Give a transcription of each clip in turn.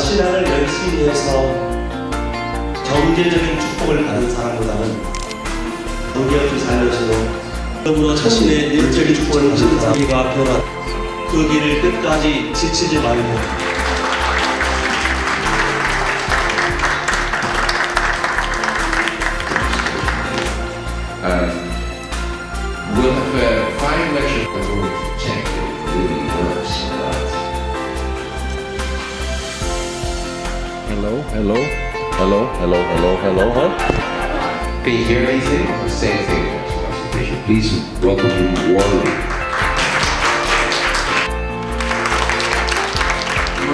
신앙을 열심히 해서 경제적인 축복을 받은 사람보다는 관계 없이 살면서도 더불어 자신의 내적인 축복을 받은 사람이가 변화 그 길을 끝까지 지치지 말고 We'll have 5 lectures before we check it really works or not. Hello, huh? Can you hear anything? Same thing. Please welcome you warmly.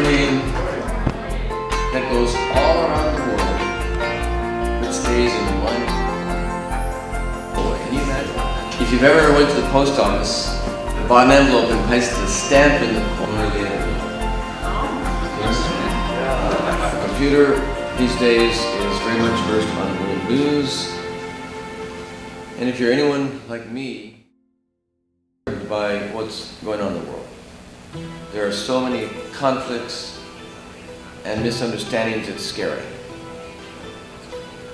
Rain that goes all around the world but stays in one. Can you imagine? If you've ever went to the post office, bought an envelope and placed a stamp in the corner there. A computer these days is very much versed on world news. And if you're anyone like me, by what's going on in the world. There are so many conflicts and misunderstandings, it's scary.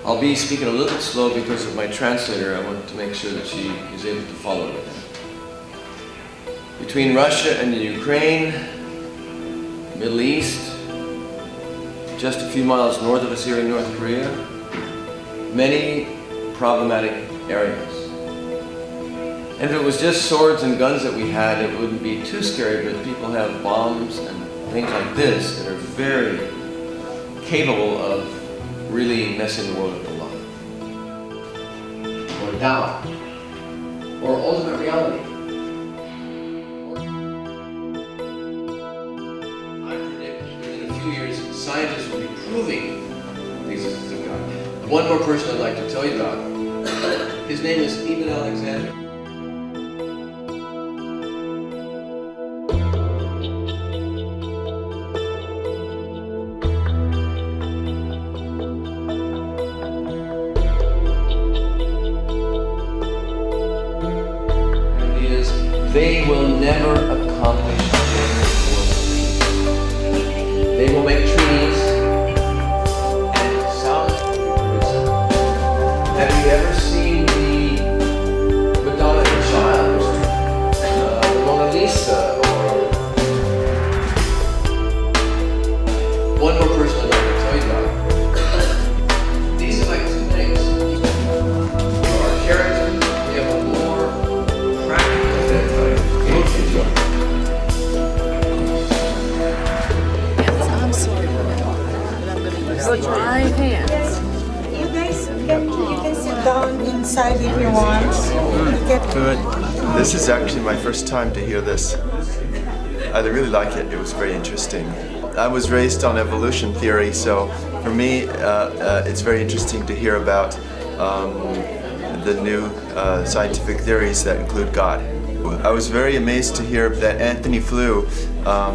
I'll be speaking a little bit slow because of my translator. I want to make sure that she is able to follow me. Between Russia and the Ukraine, Middle East, just a few miles north of us here in North Korea, many problematic areas. And if it was just swords and guns that we had, it wouldn't be too scary, but people have bombs and things like this that are very capable of really messing the world up a lot. Or Tao, or ultimate reality. I predict that in a few years, scientists will be proving the existence of God. One more person I'd like to tell you about. His name is Eben Alexander. They will never accomplish things world. They will make treaties and it sounds producing. Have you ever seen the Madonna and Child, the Mona Lisa, or one more person I'd like to tell you about? These are like 2 things. Our character, we have a more practical. I'm sorry for that. I'm going to use dry hands. You guys, you can sit down inside if you want. Good. This is actually my first time to hear this. I really like it. It was very interesting. I was raised on evolution theory, so for me, it's very interesting to hear about the new scientific theories that include God. I was very amazed to hear that Anthony Flew,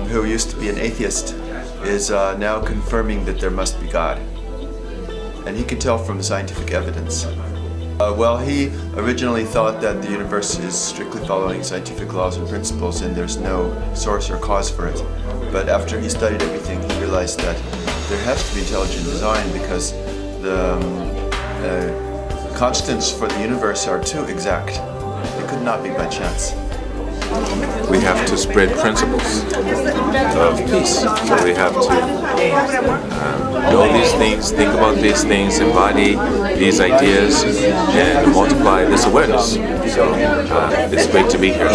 who used to be an atheist, is now confirming that there must be God. And he can tell from the scientific evidence. Well, he originally thought that the universe is strictly following scientific laws and principles and there's no source or cause for it. But after he studied everything, he realized that there has to be intelligent design because the constants for the universe are too exact. It could not be by chance. We have to spread principles of peace. So we have to know these things, think about these things, embody these ideas, and multiply this awareness. So it's great to be here.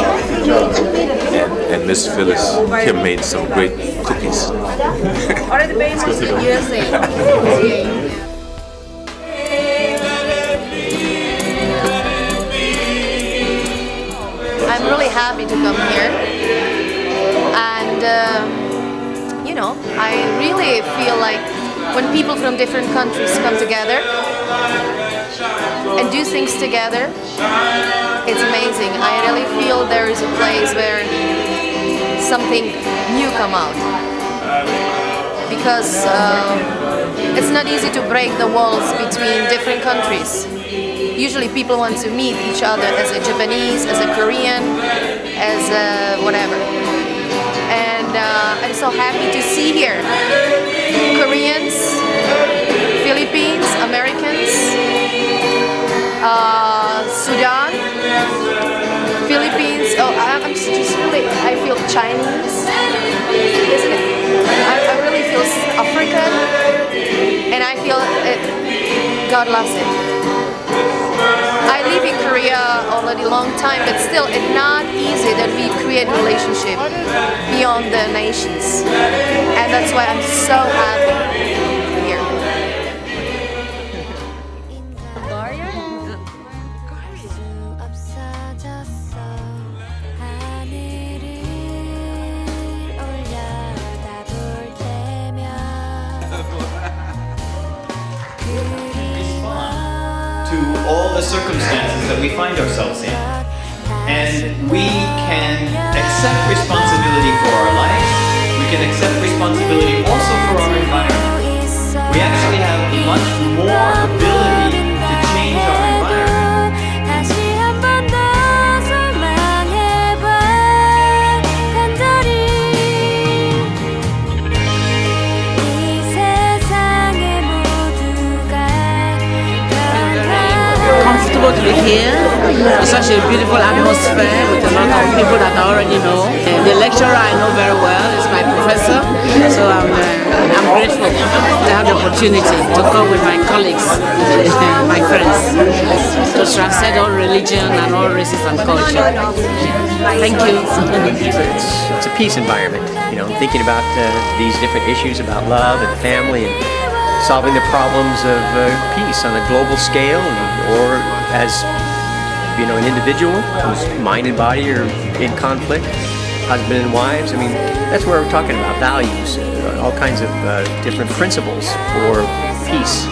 And Miss Phyllis Kim made some great cookies. What are the babies in USA? I'm really happy to come here, and I really feel like when people from different countries come together and do things together, it's amazing. I really feel there is a place where something new come out, because it's not easy to break the walls between different countries. Usually people want to meet each other as a Japanese, as a Korean, as a whatever. And I'm so happy to see here. Koreans, Philippines, Americans, Sudan, Philippines. Oh, I'm just really, I feel Chinese, isn't it? I really feel African, and I feel it, God loves it. I live in Korea already a long time, but still it's not easy that we create relationship beyond the nations, and that's why I'm so happy here. To all the circumstances that we find ourselves in. And we can accept responsibility for our life. We can accept responsibility also for our environment. We actually have much more ability to change our environment. Comfortable to be here. It's such a beautiful atmosphere with a lot of people that I already know. The lecturer I know very well is my professor, so I'm grateful to have the opportunity to come with my colleagues, my friends, to transcend all religion and all races and culture. Thank you. It's a peace environment, you know, thinking about these different issues about love and family and solving the problems of peace on a global scale, or as you know, an individual whose mind and body are in conflict, husband and wives. I mean, that's where we're talking about values, all kinds of different principles for peace,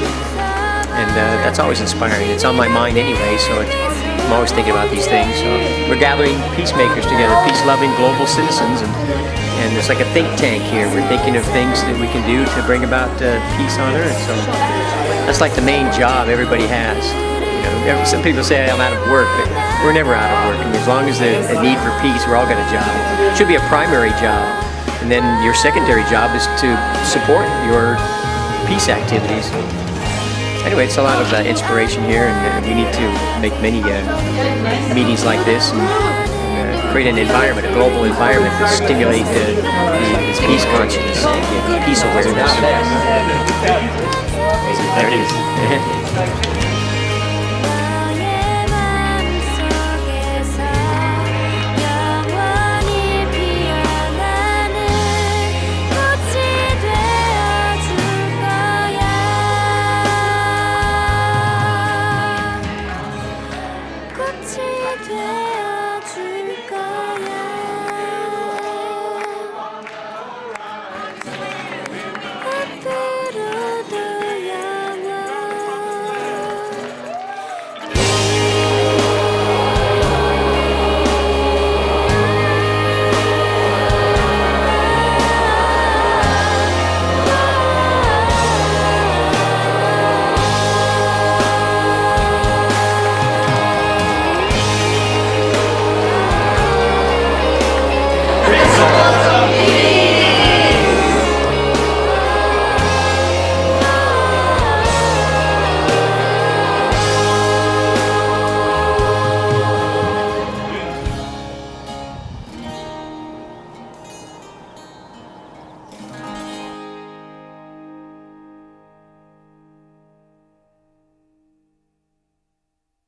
and that's always inspiring. It's on my mind anyway, so I'm always thinking about these things. So we're gathering peacemakers together, peace-loving global citizens, and it's like a think tank here. We're thinking of things that we can do to bring about peace on Earth. So that's like the main job everybody has. You know, some people say I'm out of work, but we're never out of work. I mean, as long as there's a need for peace, we're all got a job. It should be a primary job, and then your secondary job is to support your peace activities. Anyway, it's a lot of inspiration here, and we need to make many meetings like this and create an environment, a global environment to stimulate this peace consciousness and peace awareness. There it is.